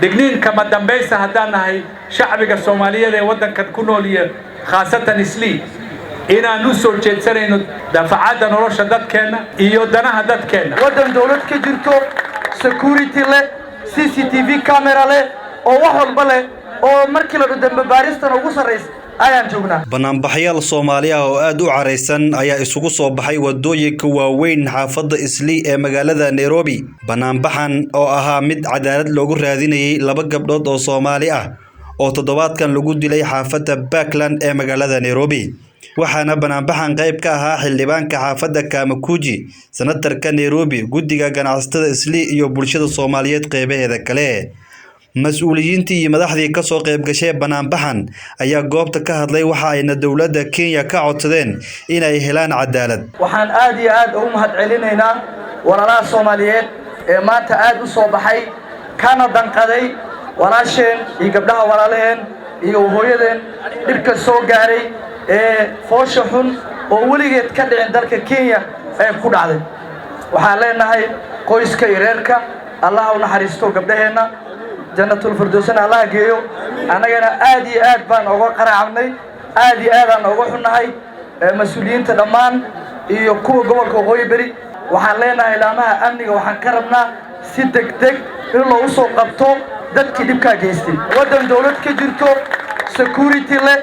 دقنين كما دنبيسة هدانا هاي شعبك الصومالية دي ودن كد كنولية خاصة إسلي إنا نوصل جيتسرين دفعات نروش داد كينا إيو دانا داد كينا ودن دولت كجرتو سكوريتي له CCTV كاميرا له أو وحول بله أو مركلة دم بباريستان أو وصريس ayaan joognaa banaanbaxyaal Soomaaliya oo aad u careysan ayaa isugu soo baxay wadooyinka waaweyn xaafadda Islii ee magaalada Nairobi banaanbaxan oo ahaa mid cadaalad loogu raadinayay laba gabdhood oo Soomaali ah oo toddobaadkan lagu dilay xaafadda Parkland ee magaalada Nairobi waxaana banaanbaxan qayb ka ahaa xildhibaanka xaafadda Kamakuji senatarka Nairobi guddiga ganacsatada Islii iyo bulshada Soomaaliyeed qaybaheeda kale mas'uuliyiintii iyo madaxdii ka soo qayb gashay banaanbaxan ayaa goobta ka hadlay waxa ayna dawladda Kenya ka codsadeen inay helaan cadaalad waxaan aad iyo aad ugu mahadcelinaynaa walaalaha Soomaaliyeed ee maanta aad u soo baxay kana danqaday walaasheen iyo gabdhaha walaalaheen iyo hooyadeen dhibka soo gaaray ee foosha xun oo weligeed ka dhicin dalka Kenya ee ku dhacday waxaan leenahay qoyska iyo reerka Allah u naxariisto gabdhaheena jannatul firdawsna Allah geeyo anagana aad iyo aad baan uga qaraacnay aad iyo aad aan uga xunahay mas'uuliyiinta dhamaan iyo kuwa gobolka Waqooyi Bari waxaan leenahay laamaha amniga waxaan ka rabnaa si degdeg in loo soo qabto dadkii dhibka geystay wadan dawlad ka jirto security leh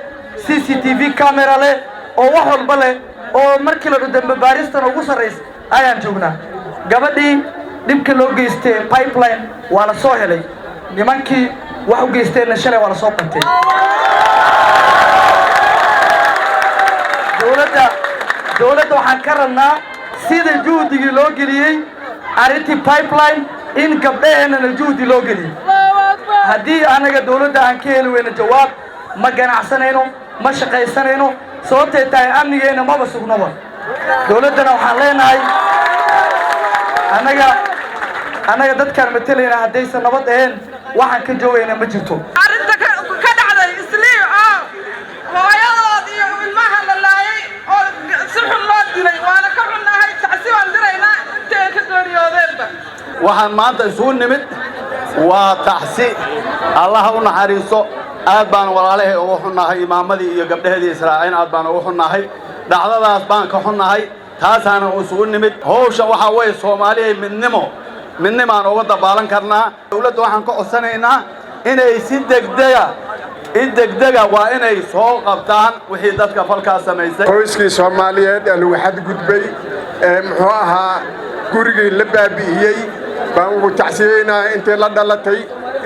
CCTV camera leh oo wax walba leh oo markii la dambe baaristan ugu sareys ayaan joognaa gabadhii dhibka loo geystay pipeline waa la soo helay nimankii wax u geysteen shalay waa la soo qabtay dawladda waxaan ka rabnaa sida juhdigii loo geliyay arintii pipeline in gabdhaheena juhdi loo geliyay haddii anaga dawladda aan ka heli weyno jawaab ma ganacsanayno ma shaqaysanayno sababtay tahay amnigeena maba sugnaba dawladdana waxaan leenahay anaga dadkaan matalayna haddaysan nabad ahayn waxaan ka joogayna ma jirto arinta ka dhacday Islii oo hooyadood iyo ilmaha la laayay oo si xun loo dilay waana ka xunahay tacsiib diraynaa intee ka dooriyoodeenba waxaan maanta isugu nimid waa tacsi Allah u naxariiso aad baan walaalahay ugu xunahay imaamadii iyo gabdhaheedii Israaciil aad baan ugu xunahay dhacdadaas baan ka xunahay taasaana isugu nimid hawsha waxa way Soomaaliyeed midnimaan uga dabaalan karnaa dawladda waxaan ka codsanaynaa inay si degdega waa inay soo qabtaan wixii dadka falkaas sameeyay qoyskii Soomaaliyeed ee lagu xadgudbay muxuu ahaa gurigii la baabi'iyay baan ugu tacsiyeynaa intii la dhalatay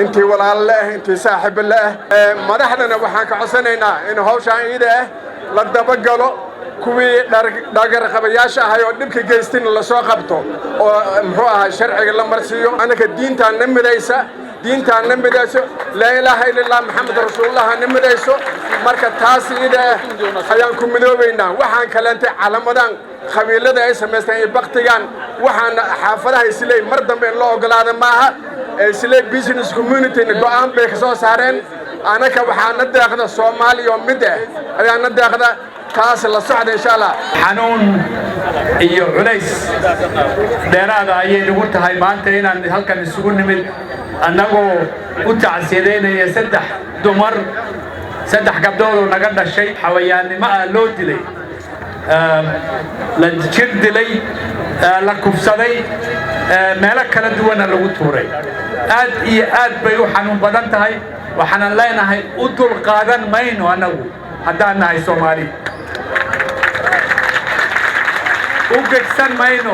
intii walaal leh intii saaxiib leh madaxdana waxaan ka codsanaynaa in hawshan iyada la dabagalo kuwii dhagar qabayaasha ahay oo dhibka geystin la soo qabto oo muxuu ahaa sharciga la marsiyo anaka diinta namidaysa la ilaaha illallah muhammad rasuulullah namidayso marka taas ida ayaan ku midoobaynaa waxaan kaleentay calamadan qabiilada ay sameystaan ee baqtigan waxaan xaafadaha Islii mar dambe loo ogolaado maaha Islii business community go'aan bay ka soo saareen anaka waxaan deeqda Soomaaliya mid ayaan deeqda taas la socda insha Allah xanuun iyo culays dheeraad ah ayay nagu tahay maanta inaan halkan isugu nimid annagoo u tacsiyeynaya saddex gabdhood oo naga dhashay xawayaannimo loo dilay la jir dilay la kufsaday meelo kala duwan lagu tuuray aad iyo aad bay u xanuun badan tahay waxaan leenahay u dul qaadan mayno anagu haddaan nahay Soomaali u gegsan mayno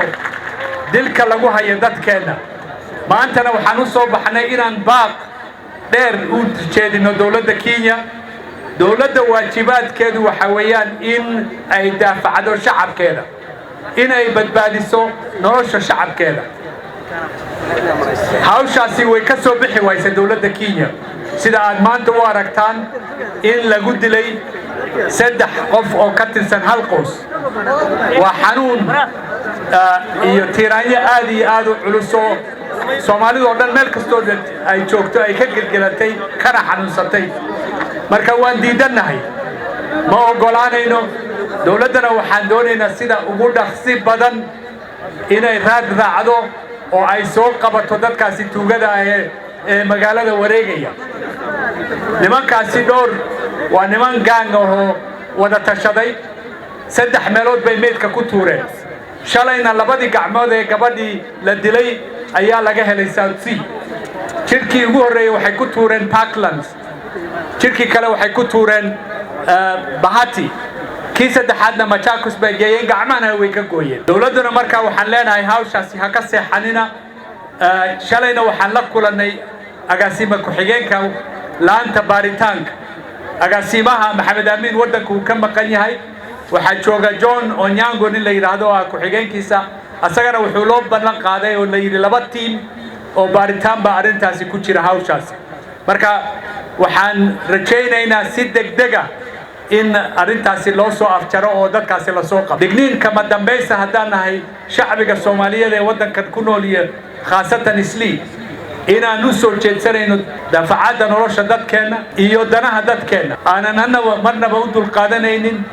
dilka lagu hayo dadkeena maantana waxaan u soo baxnay inaan baaq dheer u jeedino dawladda Kenya dawladda waajibaadkeedu waxa weeyaan in ay daafacdo shacabkeeda in ay badbaadiso nolosha shacabkeeda hawshaasi way ka soo bixi waysay dawladda Kenya sida aad maanta u aragtaan in lagu dilay 3 qof oo ka tirsan hal qoys waa xanuun iyo tiraanya aad iyo aad u culus oo Soomaalidu oo dhan meel kastoo ay joogto ay ka gilgilatay kana xanuunsatay marka waan diidanahay ma ogolaanayno dawladdana waxaan doonaynaa sida ugu dhaqsi badan inay raad raacdo oo ay soo qabato dadkaasi tuugada ah ee magaalada wareegaya nimankaasi dhowr waa niman gaang oo wada tashaday 3 meelood bay meedka ku tuureen shalayna labadii gacmood ee gabadhii la dilay ayaa laga helay South Sea jirkii ugu horeeyay waxay ku tuureen Parklands jirkii kale waxay ku tuureen Bahati kii saddexaadna Machakos bay geeyeen gacmahana way ka gooyeen dawladuna markaa waxaan leenahay hawshaasi ha ka seexanina shalayna waxaan la kulanay agaasima ku xigeenka laanta baaritaanka agaasimaha Maxamed Amiin wadanku ka maqan yahay waxa jooga John Onyango nin la yiraahdo ku xigeenkiisa asagana wuxuu loo ballan qaaday oo la yiri 2 team oo baaritaan ba arintaasi ku jira hawshaas marka waxaan rajaynaynaa si degdeg ah in arintaasi loo soo afjaro oo dadkaasi la soo qabo digniin kama dambaysa hadaan nahay shacbiga Soomaaliyeed ee wadankan ku nool iyo khaasatan Islii inaan u soo jeedsanayno dafacada nolosha dadkeena iyo danaha dadkeena aanan marnaba u dul qaadanaynin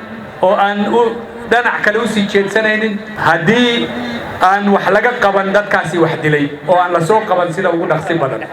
oo aan u dhanac kale u sii jeedsanaynin hadii aan wax laga qaban dadkaasi wax dilay oo aan la soo qaban sida ugu dhaqsi badan